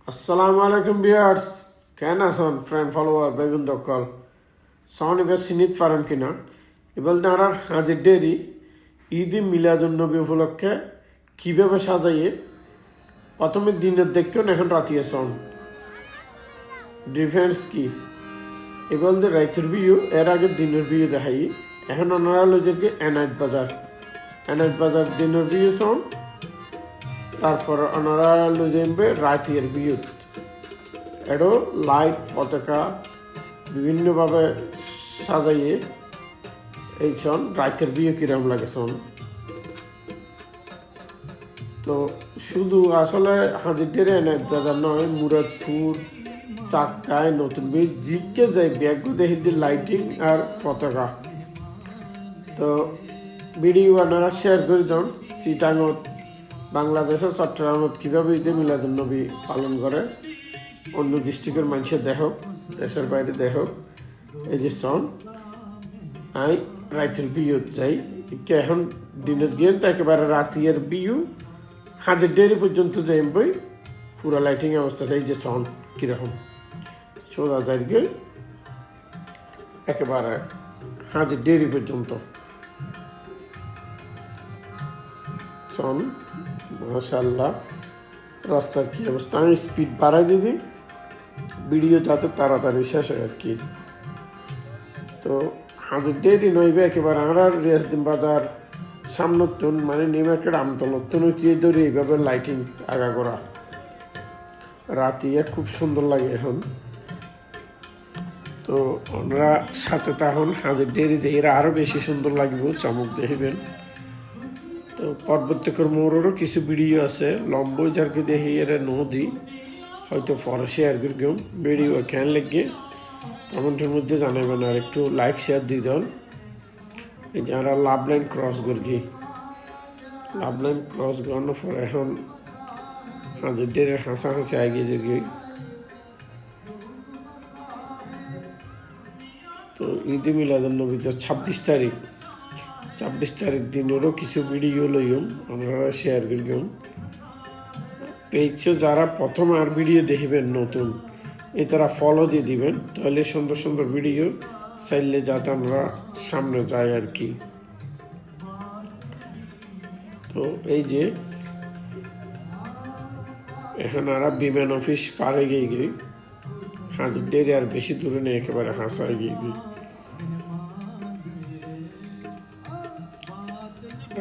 Assalamu alaikum viewers. Can son friend follower begun dokal. Sound ibe sinit faran kina. Ibal narar হাজির দেরি ঈদ মিলাদুন নবী উপলক্ষে কিভাবে সাজাইয়ে প্রথমে দিনের দেখকেও এখন রাতিয়া সাউন্ড ডিফারেন্স কি এবার রাইতের ভিউ এর আগে দিনের ভিউ দেখাই এখন ওনারা লোজেরকে এনায়েত বাজার দিনের ভিউ সাউন্ড তারপর ওনারা লোজেনবে রাতের ভিউ এরও লাইট পতাকা বিভিন্নভাবে সাজাইয়ে এই সন রাতের বিয়ে কিরম লাগে সন তো শুধু আসলে হাজিরদের এনায়েত বাজার নয় মুরাদপুর চাকতায় নতুন বীজ জিপকে যায় ব্যাগ দেখি লাইটিং আর পতাকা তো ভিডিও আপনারা শেয়ার করে দেন চিটাঙত বাংলাদেশের চট্টগ্রামত কীভাবে ঈদে মিলাদুন্নবী পালন করে অন্য ডিস্ট্রিক্টের মানুষের দেখক দেশের বাইরে দেখক এই যে সন আই রাইতের বিয়ত যাই এখন দিনের গিয়ে তো একেবারে রাতের বিয়ু হাজার দেরি পর্যন্ত যাই বই পুরো লাইটিং অবস্থাতে এই যে সন কীরকম সোজা যাই গিয়ে একেবারে হাজার দেরি পর্যন্ত সন মাশাআল্লাহ রাস্তার কী অবস্থা আমি স্পিড বাড়াই দিই ভিডিও যাতে তাড়াতাড়ি শেষ হয় আর কি তো হাজার দেরি নইবে একেবারে আমরা রেসদিন বাজার সামনতুন মানে নিউ মার্কেট আমতলতুন ধরে এইভাবে লাইটিং আগা করা রাতিয়া খুব সুন্দর লাগে এখন তো আমরা সাথে তখন হাজার দেরি এরা আরও বেশি সুন্দর লাগবে চমক দেখবেন তো পরবর্তীকর মোড়েরও কিছু ভিডিও আছে লম্বই যারকে দেখি এরা নদী হয়তো পরে শেয়ার করি ভিডিও কেন লেগে কমেন্টের মধ্যে জানাবেন আর একটু লাইক শেয়ার দিয়ে দেন এই যে আমরা লাভ লাইন ক্রস করি লাভ লাইন ক্রস করানোর পর এখন হাজার হাসাহাসি এগিয়ে যাই তো ঈদ মিলাদুন্নবীতে 26 তারিখ দিনেরও কিছু ভিডিও লইম আমরা শেয়ার করিম পেজে যারা প্রথম আর ভিডিও দেখবেন নতুন এ তারা ফলো দিয়ে দিবেন তাহলে সুন্দর সুন্দর ভিডিও চাইলে যাতে আমরা সামনে যাই আর কি তো এই যে এখন আর বিমান অফিস পারে গিয়ে হাজার দেরি আর বেশি দূরে নেই একেবারে হাসায় গিয়ে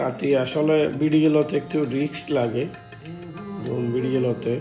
রাতে আসলে ভিডিওগুলোতে একটু রিস্ক লাগে ভিডিওগুলোতে